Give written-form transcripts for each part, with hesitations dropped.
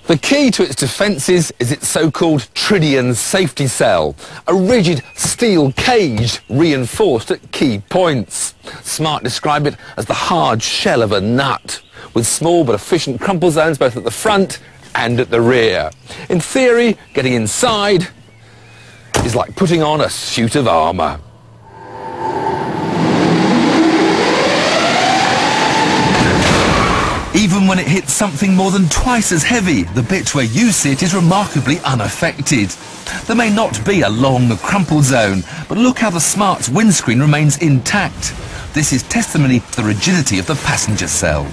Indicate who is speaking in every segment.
Speaker 1: The key to its defences is its so-called tritium safety cell, a rigid steel cage reinforced at key points. Smart describe it as the hard shell of a nut, with small but efficient crumple zones both at the front and at the rear. In theory, getting inside is like putting on a suit of armour. Even when it hits something more than twice as heavy, the bit where you sit is remarkably unaffected. There may not be a long crumple zone, but look how the Smart's windscreen remains intact. This is testimony to the rigidity of the passenger cell.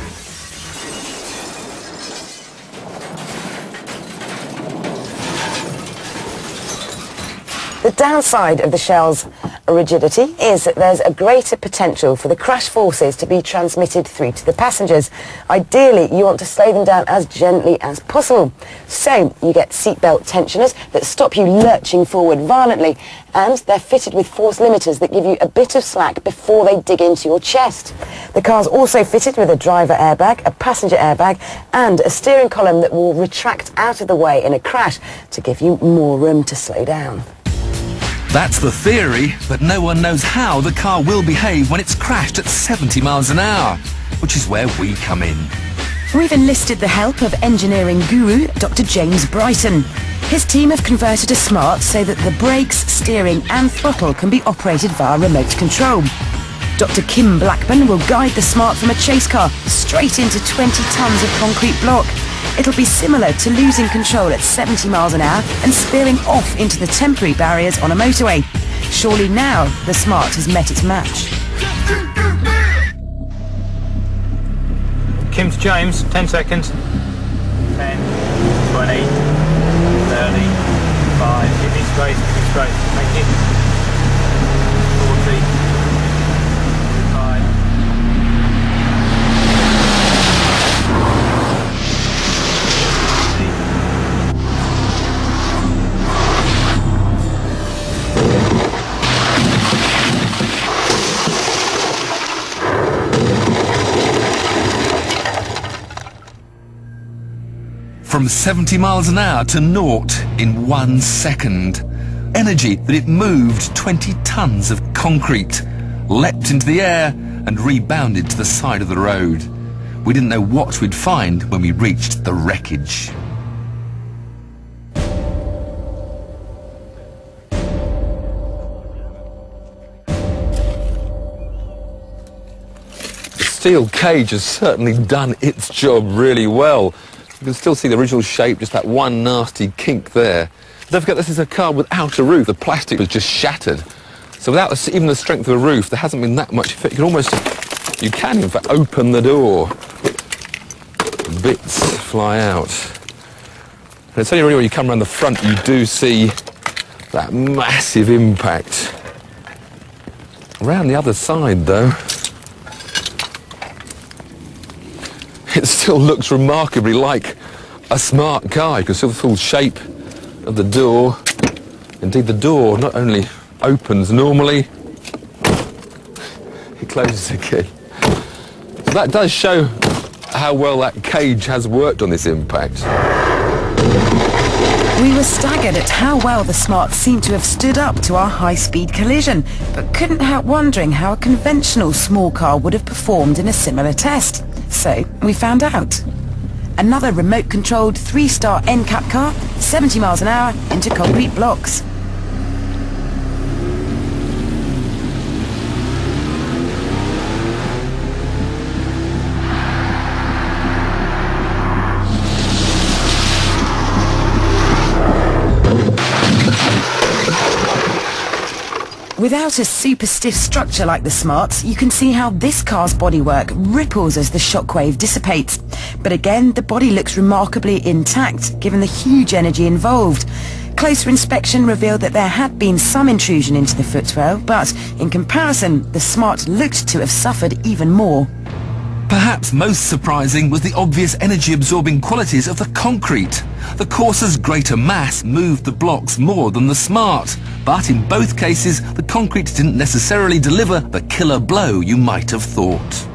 Speaker 2: The downside of the shell's rigidity is that there's a greater potential for the crash forces to be transmitted through to the passengers. Ideally, you want to slow them down as gently as possible. So you get seatbelt tensioners that stop you lurching forward violently, and they're fitted with force limiters that give you a bit of slack before they dig into your chest. The car's also fitted with a driver airbag, a passenger airbag, and a steering column that will retract out of the way in a crash to give you more room to slow down.
Speaker 1: That's the theory, but no one knows how the car will behave when it's crashed at 70 miles an hour, which is where we come in.
Speaker 3: We've enlisted the help of engineering guru Dr. James Brighton. His team have converted a Smart so that the brakes, steering and throttle can be operated via remote control. Dr. Kim Blackburn will guide the Smart from a chase car straight into 20 tonnes of concrete block. It'll be similar to losing control at 70 miles an hour and spearing off into the temporary barriers on a motorway. Surely now the Smart has met its match.
Speaker 4: Kim to James, 10 seconds. 10, 20, 30, 5, keep it straight, thank you. 40, 5.
Speaker 1: From 70 miles an hour to naught in 1 second. Energy that it moved 20 tonnes of concrete, leapt into the air and rebounded to the side of the road. We didn't know what we'd find when we reached the wreckage. The steel cage has certainly done its job really well. You can still see the original shape, just that one nasty kink there. Don't forget, this is a car without a roof. The plastic was just shattered. So without even the strength of a roof, there hasn't been that much effect. You can in fact open the door. Bits fly out. And it's only really when you come around the front you do see that massive impact. Around the other side though, it still looks remarkably like a Smart car. You can see the full shape of the door. Indeed, the door not only opens normally, it closes again. So that does show how well that cage has worked on this impact.
Speaker 3: We were staggered at how well the Smart seemed to have stood up to our high-speed collision, but couldn't help wondering how a conventional small car would have performed in a similar test. So we found out. Another remote-controlled 3-star NCAP car, 70 miles an hour into concrete blocks. Without a super stiff structure like the Smart's, you can see how this car's bodywork ripples as the shockwave dissipates. But again, the body looks remarkably intact, given the huge energy involved. Closer inspection revealed that there had been some intrusion into the footrail, but in comparison, the Smart looked to have suffered even more.
Speaker 1: Perhaps most surprising was the obvious energy-absorbing qualities of the concrete. The Corsa's greater mass moved the blocks more than the Smart, but in both cases the concrete didn't necessarily deliver the killer blow you might have thought.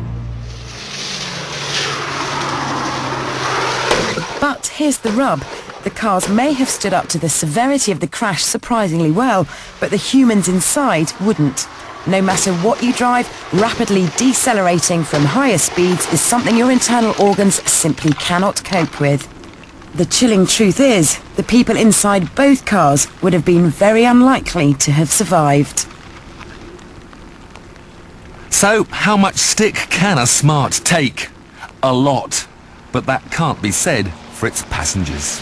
Speaker 3: But here's the rub. The cars may have stood up to the severity of the crash surprisingly well, but the humans inside wouldn't. No matter what you drive, rapidly decelerating from higher speeds is something your internal organs simply cannot cope with. The chilling truth is, the people inside both cars would have been very unlikely to have survived.
Speaker 1: So, how much stick can a Smart take? A lot. But that can't be said for its passengers.